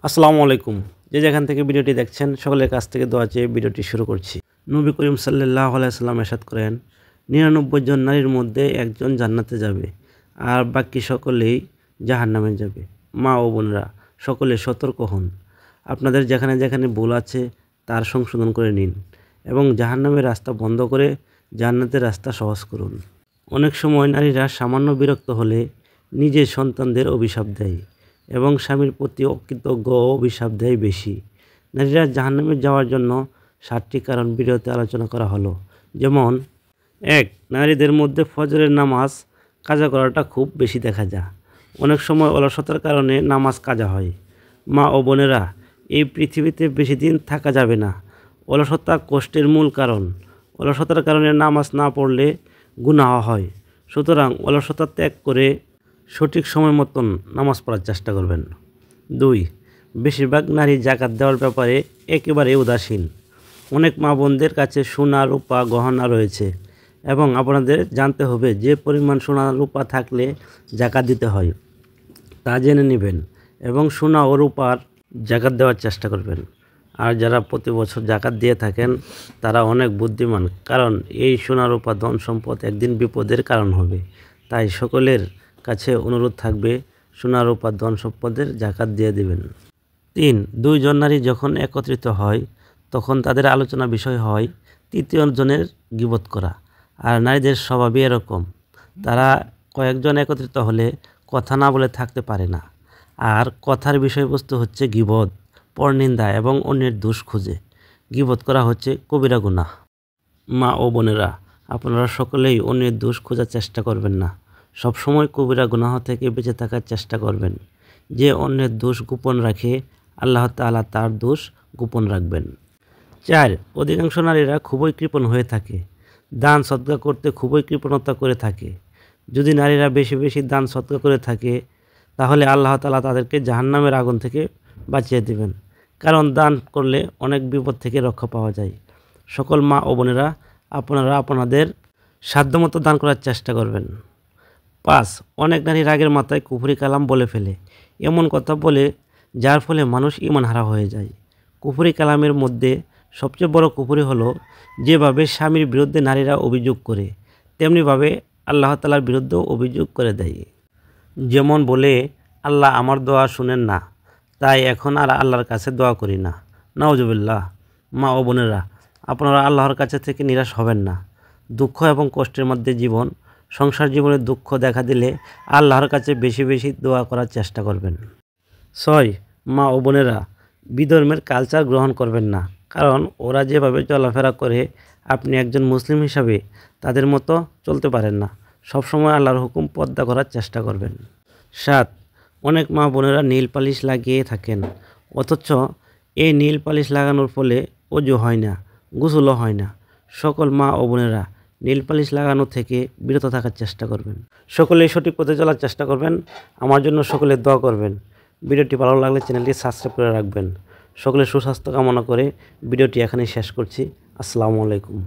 আসসালামু আলাইকুম। যে যেখান থেকে ভিডিওটি দেখছেন সকলের কাছ থেকে দোয়া চেয়ে ভিডিওটি শুরু করছি। নবী করিম সাল্লাল্লাহু আলাইহি সাল্লাম ইরশাদ করেন, 99 জন নারীর মধ্যে একজন জান্নাতে যাবে আর বাকি সকলেই জাহান্নামে যাবে। মা ও বোনেরা, সকলে সতর্ক হন। আপনাদের যেখানে যেখানে ভুল আছে তার সংশোধন করে নিন এবং জাহান্নামের রাস্তা বন্ধ করে জান্নাতের রাস্তা সহজ করুন। অনেক সময় নারীরা সামান্য বিরক্ত হলে নিজের সন্তানদের অভিশাপ দেয় এবং স্বামীর প্রতি অকৃতজ্ঞ ও অভিশাপ দেয় বেশি। নারীরা জাহান্নামে যাওয়ার জন্য 7টি কারণ ভিডিওতে আলোচনা করা হলো। যেমন 1. নারীদের মধ্যে ফজরের নামাজ কাজা করাটা খুব বেশি দেখা যায়। অনেক সময় অলসতার কারণে নামাজ কাজা হয়। মা ও বোনেরা, এই পৃথিবীতে বেশি দিন থাকা যাবে না। অলসতা কষ্টের মূল কারণ। অলসতার কারণে নামাজ না পড়লে গুনাহ হয়। সুতরাং অলসতা ত্যাগ করে সঠিক সময় মতন নামাজ পড়ার চেষ্টা করবেন। 2. বেশিরভাগ নারী জাকাত দেওয়ার ব্যাপারে একেবারে উদাসীন। অনেক মা বোনদের কাছে সোনা রূপা গহনা রয়েছে এবং আপনাদের জানতে হবে যে পরিমাণ সোনা রূপা থাকলে জাকাত দিতে হয় তা জেনে নেবেন এবং সোনা ও রূপার জাকাত দেওয়ার চেষ্টা করবেন। আর যারা প্রতি বছর জাকাত দিয়ে থাকেন তারা অনেক বুদ্ধিমান, কারণ এই সোনা রূপা ধন সম্পদ একদিন বিপদের কারণ হবে। তাই সকলের কাছে অনুরোধ থাকবে সোনা রূপা ধন সম্পদের জাকাত দিয়ে দেবেন। 3. 2 জন নারী যখন একত্রিত হয় তখন তাদের আলোচনা বিষয় হয় তৃতীয় জনের গীবত করা। আর নারীদের স্বভাবই এরকম, তারা কয়েকজন একত্রিত হলে কথা না বলে থাকতে পারে না। আর কথার বিষয়বস্তু হচ্ছে গীবত, পরনিন্দা এবং অন্যের দোষ খুঁজে। গীবত করা হচ্ছে কবিরা গুনাহ। মা ও বোনেরা, আপনারা সকলেই অন্যের দোষ খোঁজার চেষ্টা করবেন না। সবসময় কবিরা গুনাহ থেকে বেঁচে থাকার চেষ্টা করবেন। যে অন্যের দোষ গোপন রাখে, আল্লাহ তাআলা তার দোষ গোপন রাখবেন। 4. অধিকাংশ নারীরা খুবই কৃপণ হয়ে থাকে। দান সদকা করতে খুবই কৃপণতা করে থাকে। যদি নারীরা বেশি বেশি দান সদকা করে থাকে তাহলে আল্লাহ তাআলা তাদেরকে জাহান্নামের আগুন থেকে বাঁচিয়ে দেবেন, কারণ দান করলে অনেক বিপদ থেকে রক্ষা পাওয়া যায়। সকল মা ও বোনেরা, আপনারা আপনাদের সাধ্যমতো দান করার চেষ্টা করবেন। 5. অনেক নারী রাগের মাথায় কুফরি কালাম বলে ফেলে, এমন কথা বলে যার ফলে মানুষ ঈমান হারা হয়ে যায়। কুফরি কালামের মধ্যে সবচেয়ে বড় কুফরি হলো যেভাবে স্বামীর বিরুদ্ধে নারীরা অভিযোগ করে তেমনিভাবে আল্লাহ তাআলার বিরুদ্ধেও অভিযোগ করে দেয়। যেমন বলে, আল্লাহ আমার দোয়া শুনেন না, তাই এখন আর আল্লাহর কাছে দোয়া করি না। নাউজুবিল্লাহ। মা ও বোনেরা, আপনারা আল্লাহর কাছে থেকে নিরাশ হবেন না। দুঃখ এবং কষ্টের মধ্যে জীবন, সংসার জীবনে দুঃখ দেখা দিলে আল্লাহর কাছে বেশি বেশি দোয়া করার চেষ্টা করবেন। 6. মা ও বোনেরা, বিধর্মের কালচার গ্রহণ করবেন না, কারণ ওরা যেভাবে চলাফেরা করে আপনি একজন মুসলিম হিসাবে তাদের মতো চলতে পারেন না। সবসময় আল্লাহর হুকুম পর্দা করার চেষ্টা করবেন। 7. অনেক মা বোনেরা নীল পালিশ লাগিয়ে থাকেন, অথচ এই নীল পালিশ লাগানোর ফলে ওযু হয় না, গোসলও হয় না। সকল মা ও বোনেরা নীল পালিশ লাগানো থেকে বিরত থাকার চেষ্টা করবেন। সকলেই সঠিক পথে চলার চেষ্টা করবেন। আমার জন্য সকলে দোয়া করবেন। ভিডিওটি ভালো লাগলে চ্যানেলটি সাবস্ক্রাইব করে রাখবেন। সকলের সুস্বাস্থ্য কামনা করে ভিডিওটি এখানেই শেষ করছি। আসসালামু আলাইকুম।